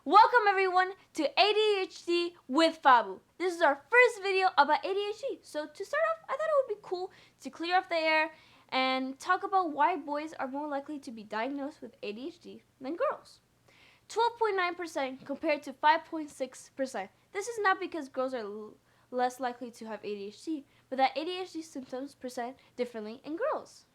Welcome everyone to ADHD with Fabu. This is our first video about ADHD. So to start off, I thought it would be cool to clear off the air and talk about why boys are more likely to be diagnosed with ADHD than girls. 12.9% compared to 5.6%. This is not because girls are less likely to have ADHD, but that ADHD symptoms present differently in girls.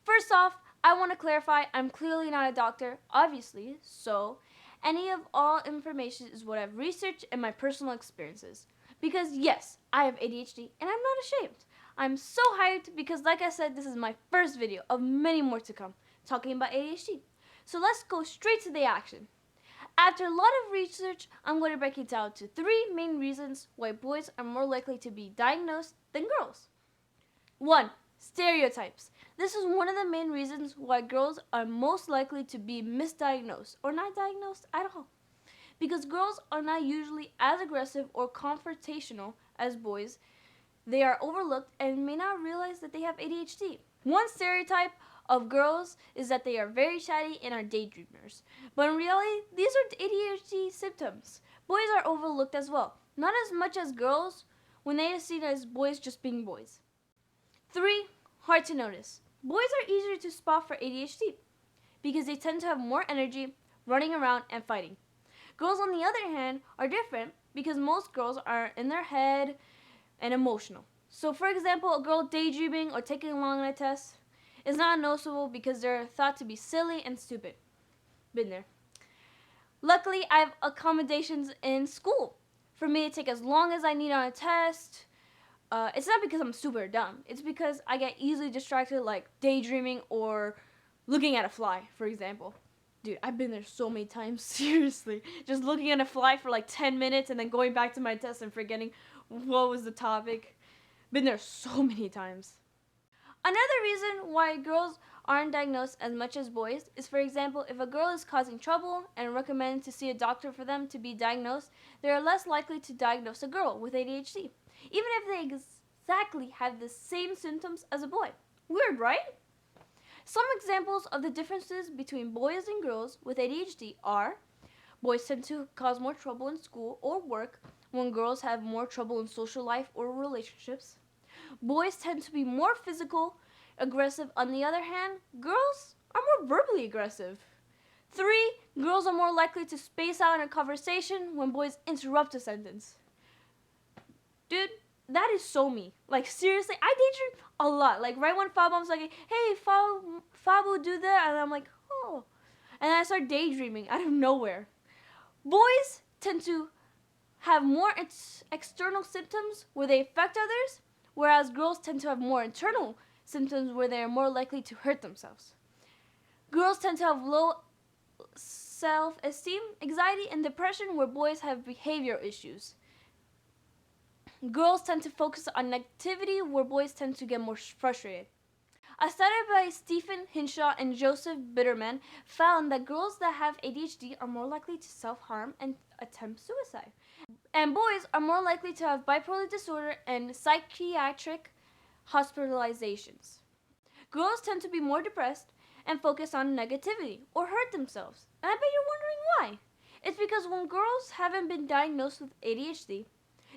First off, I want to clarify I'm clearly not a doctor, obviously, so any of all information is what I've researched and my personal experiences. Because yes, I have ADHD and I'm not ashamed. I'm so hyped because like I said, this is my first video of many more to come talking about ADHD. So let's go straight to the action. After a lot of research, I'm going to break it down to 3 main reasons why boys are more likely to be diagnosed than girls. 1. Stereotypes. This is one of the main reasons why girls are most likely to be misdiagnosed or not diagnosed at all. Because girls are not usually as aggressive or confrontational as boys, they are overlooked and may not realize that they have ADHD. One stereotype of girls is that they are very chatty and are daydreamers. But in reality, these are ADHD symptoms. Boys are overlooked as well. Not as much as girls when they are seen as boys just being boys. 3. Hard to notice. Boys are easier to spot for ADHD because they tend to have more energy, running around, and fighting. Girls, on the other hand, are different because most girls are in their head and emotional. So, for example, a girl daydreaming or taking long on a test is not noticeable because they're thought to be silly and stupid. Been there. Luckily, I have accommodations in school for me to take as long as I need on a test. It's not because I'm super dumb. It's because I get easily distracted, like daydreaming or looking at a fly, for example. Dude, I've been there so many times, seriously. Just looking at a fly for like 10 minutes and then going back to my test and forgetting what was the topic. Been there so many times. Another reason why girls aren't diagnosed as much as boys is, for example, if a girl is causing trouble and recommended to see a doctor for them to be diagnosed, they are less likely to diagnose a girl with ADHD, even if they exactly have the same symptoms as a boy. Weird, right? Some examples of the differences between boys and girls with ADHD are: boys tend to cause more trouble in school or work when girls have more trouble in social life or relationships. Boys tend to be more physical, aggressive. On the other hand, girls are more verbally aggressive. 3. Girls are more likely to space out in a conversation when boys interrupt a sentence. Dude, that is so me. Like, seriously, I daydream a lot. Like, right when Fabu's like, hey, Fabu, do that. And I'm like, oh. And then I start daydreaming out of nowhere. Boys tend to have more external symptoms where they affect others, whereas girls tend to have more internal symptoms where they are more likely to hurt themselves. Girls tend to have low self-esteem, anxiety, and depression, where boys have behavior issues. Girls tend to focus on negativity, where boys tend to get more frustrated. A study by Stephen Hinshaw and Joseph Bitterman found that girls that have ADHD are more likely to self-harm and attempt suicide. And boys are more likely to have bipolar disorder and psychiatric hospitalizations. Girls tend to be more depressed and focus on negativity or hurt themselves. And I bet you're wondering why. It's because when girls haven't been diagnosed with ADHD,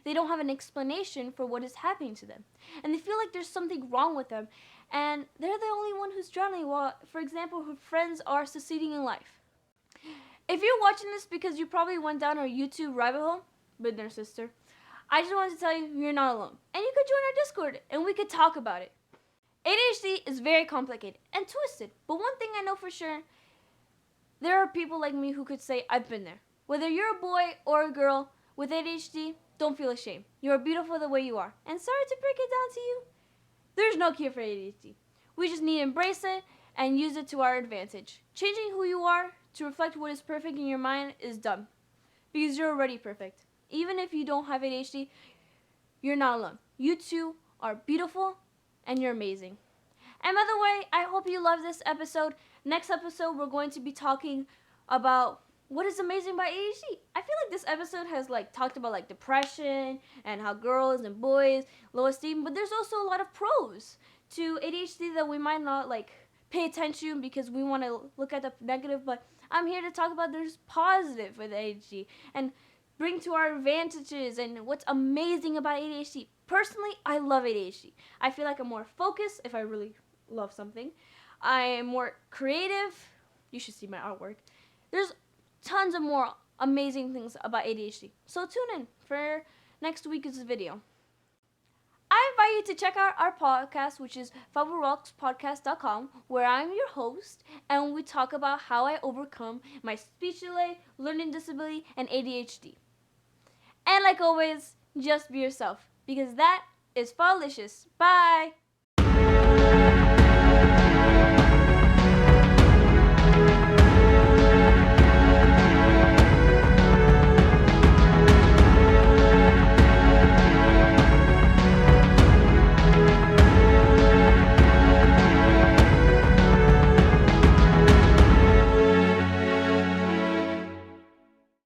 they don't have an explanation for what is happening to them. And they feel like there's something wrong with them. And they're the only one who's drowning while, for example, her friends are succeeding in life. If you're watching this because you probably went down our YouTube rabbit hole, been there, sister, I just wanted to tell you you're not alone. And you could join our Discord and we could talk about it. ADHD is very complicated and twisted. But one thing I know for sure, there are people like me who could say I've been there. Whether you're a boy or a girl with ADHD, don't feel ashamed. You are beautiful the way you are. And sorry to break it down to you, there's no cure for ADHD. We just need to embrace it and use it to our advantage. Changing who you are to reflect what is perfect in your mind is dumb. Because you're already perfect. Even if you don't have ADHD, you're not alone. You too are beautiful and you're amazing. And by the way, I hope you love this episode. Next episode, we're going to be talking about what is amazing about ADHD? I feel like this episode has like talked about like depression and how girls and boys low esteem, but there's also a lot of pros to ADHD that we might not like pay attention because we want to look at the negative, but I'm here to talk about there's positive with ADHD and bring to our advantages and what's amazing about ADHD. Personally, I love ADHD. I feel like I'm more focused if I really love something. I am more creative. You should see my artwork. There's tons of more amazing things about ADHD. So tune in for next week's video. I invite you to check out our podcast, which is FabuRocksPodcast.com, where I'm your host, and we talk about how I overcome my speech delay, learning disability, and ADHD. And like always, just be yourself, because that is Falicious. Bye!